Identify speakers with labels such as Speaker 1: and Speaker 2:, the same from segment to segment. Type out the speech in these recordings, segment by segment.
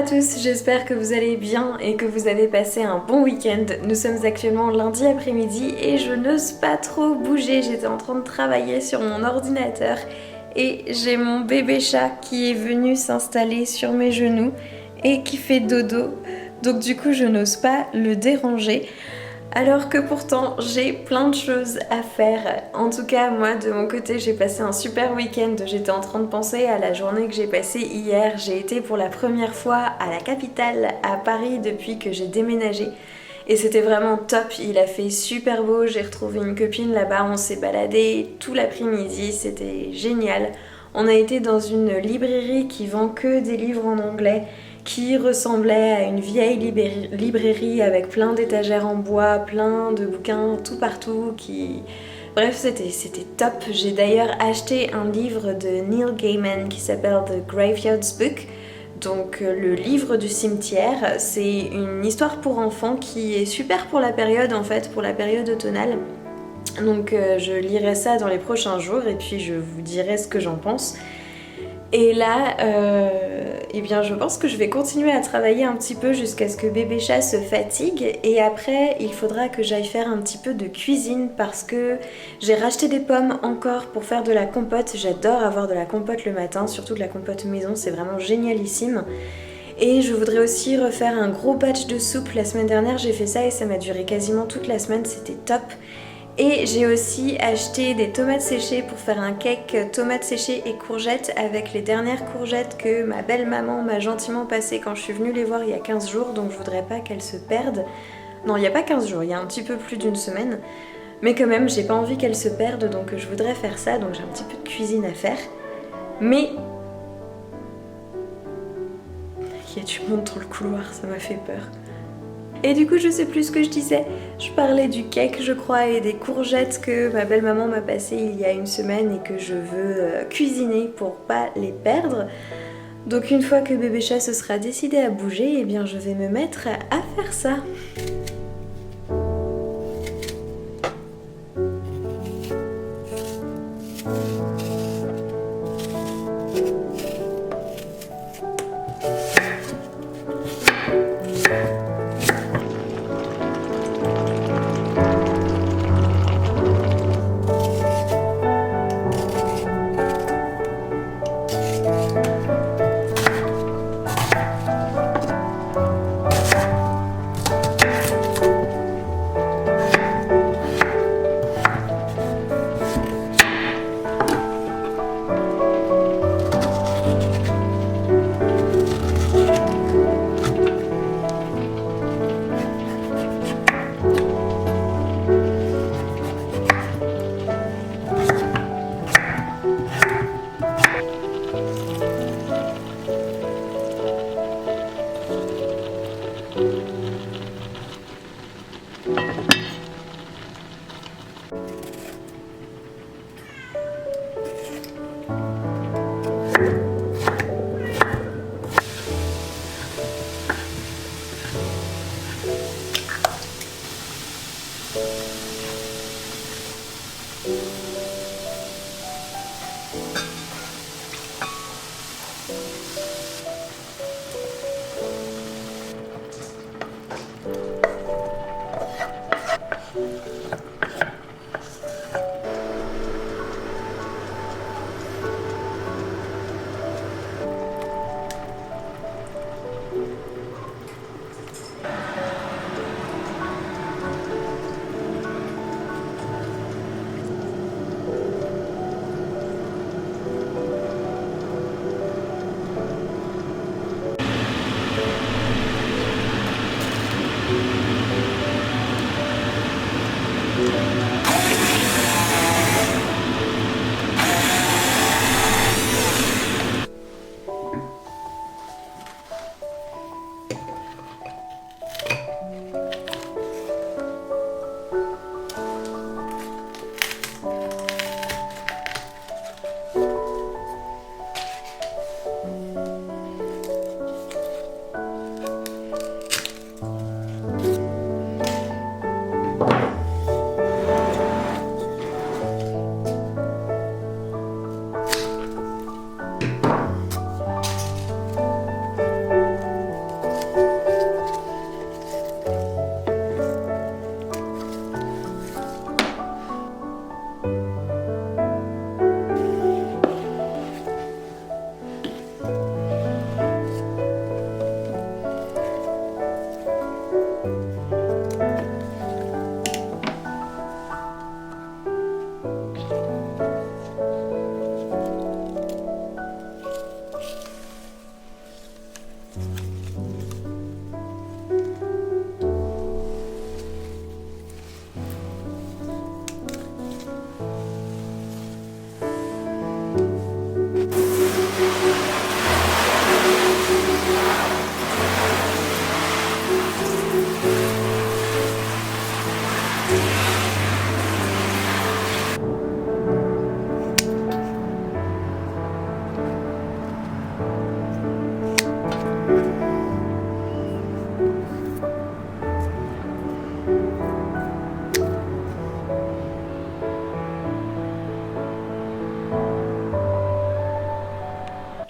Speaker 1: à tous, j'espère que vous allez bien et que vous avez passé un bon week-end. Nous sommes actuellement lundi après-midi et je n'ose pas trop bouger. J'étais en train de travailler sur mon ordinateur et j'ai mon bébé chat qui est venu s'installer sur mes genoux et qui fait dodo. Donc du coup je n'ose pas le déranger. Alors que pourtant j'ai plein de choses à faire. En tout cas moi de mon côté j'ai passé un super week-end. J'étais en train de penser à la journée que j'ai passée hier. J'ai été pour la première fois à la capitale, à Paris, depuis que j'ai déménagé. Et c'était vraiment top, il a fait super beau, j'ai retrouvé une copine là-bas, on s'est baladé tout l'après-midi, c'était génial. On a été dans une librairie qui vend que des livres en anglais, qui ressemblait à une vieille librairie avec plein d'étagères en bois, plein de bouquins tout partout. Bref, c'était top. J'ai d'ailleurs acheté un livre de Neil Gaiman qui s'appelle The Graveyard's Book, donc le livre du cimetière. C'est une histoire pour enfants qui est super pour la période en fait, pour la période automnale. Donc je lirai ça dans les prochains jours et puis je vous dirai ce que j'en pense. Et là, eh bien, je pense que je vais continuer à travailler un petit peu jusqu'à ce que bébé chat se fatigue. Et après, il faudra que j'aille faire un petit peu de cuisine parce que j'ai racheté des pommes encore pour faire de la compote. J'adore avoir de la compote le matin, surtout de la compote maison, c'est vraiment génialissime. Et je voudrais aussi refaire un gros batch de soupe. La semaine dernière, j'ai fait ça et ça m'a duré quasiment toute la semaine, c'était top. Et j'ai aussi acheté des tomates séchées pour faire un cake tomates séchées et courgettes avec les dernières courgettes que ma belle-maman m'a gentiment passées quand je suis venue les voir il y a 15 jours, donc je voudrais pas qu'elles se perdent. Non, il n'y a pas 15 jours, il y a un petit peu plus d'une semaine. Mais quand même, j'ai pas envie qu'elles se perdent, donc je voudrais faire ça, donc j'ai un petit peu de cuisine à faire. Mais... il y a du monde dans le couloir, ça m'a fait peur. Et du coup je sais plus ce que je disais, je parlais du cake je crois et des courgettes que ma belle-maman m'a passées il y a une semaine et que je veux cuisiner pour pas les perdre. Donc une fois que bébé chat se sera décidé à bouger, eh bien je vais me mettre à faire ça.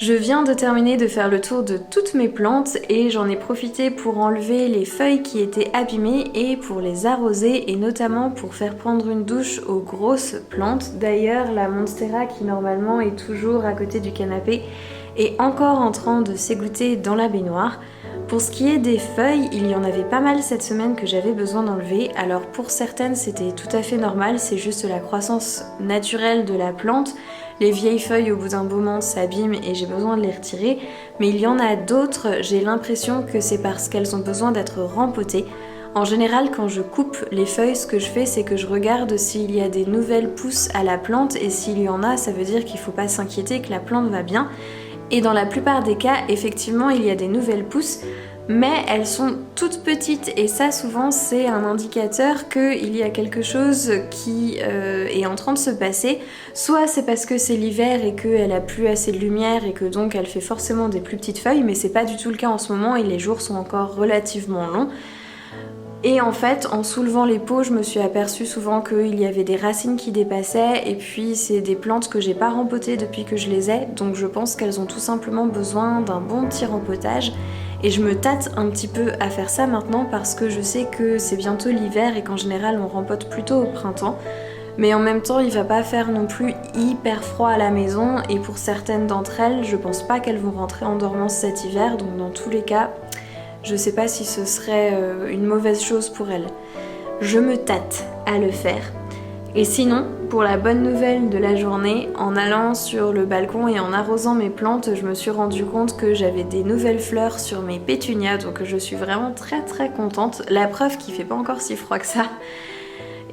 Speaker 1: Je viens de terminer de faire le tour de toutes mes plantes et j'en ai profité pour enlever les feuilles qui étaient abîmées et pour les arroser et notamment pour faire prendre une douche aux grosses plantes. D'ailleurs, la Monstera qui normalement est toujours à côté du canapé est encore en train de s'égoutter dans la baignoire. Pour ce qui est des feuilles, il y en avait pas mal cette semaine que j'avais besoin d'enlever. Alors pour certaines c'était tout à fait normal, c'est juste la croissance naturelle de la plante. Les vieilles feuilles au bout d'un moment s'abîment et j'ai besoin de les retirer. Mais il y en a d'autres, j'ai l'impression que c'est parce qu'elles ont besoin d'être rempotées. En général, quand je coupe les feuilles, ce que je fais, c'est que je regarde s'il y a des nouvelles pousses à la plante et s'il y en a, ça veut dire qu'il ne faut pas s'inquiéter, que la plante va bien. Et dans la plupart des cas, effectivement, il y a des nouvelles pousses, mais elles sont toutes petites et ça souvent c'est un indicateur qu'il y a quelque chose qui est en train de se passer. Soit c'est parce que c'est l'hiver et qu'elle a plus assez de lumière et que donc elle fait forcément des plus petites feuilles, mais c'est pas du tout le cas en ce moment et les jours sont encore relativement longs. Et en fait, en soulevant les pots, je me suis aperçue souvent qu'il y avait des racines qui dépassaient et puis c'est des plantes que j'ai pas rempotées depuis que je les ai, donc je pense qu'elles ont tout simplement besoin d'un bon petit rempotage. Et je me tâte un petit peu à faire ça maintenant parce que je sais que c'est bientôt l'hiver et qu'en général on rempote plutôt au printemps. Mais en même temps, il va pas faire non plus hyper froid à la maison et pour certaines d'entre elles, je pense pas qu'elles vont rentrer en dormance cet hiver, donc dans tous les cas, je sais pas si ce serait une mauvaise chose pour elles. Je me tâte à le faire. Et sinon, pour la bonne nouvelle de la journée, en allant sur le balcon et en arrosant mes plantes, je me suis rendu compte que j'avais des nouvelles fleurs sur mes pétunias, donc je suis vraiment très contente. La preuve qu'il fait pas encore si froid que ça.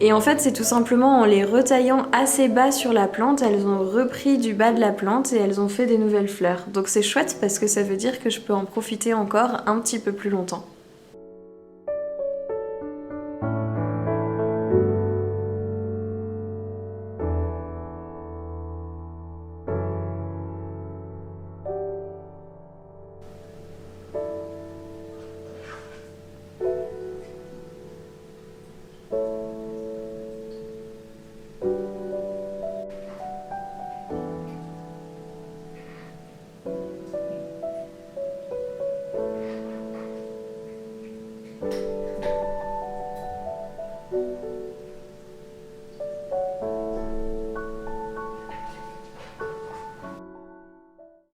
Speaker 1: Et en fait, c'est tout simplement en les retaillant assez bas sur la plante, elles ont repris du bas de la plante et elles ont fait des nouvelles fleurs. Donc c'est chouette parce que ça veut dire que je peux en profiter encore un petit peu plus longtemps.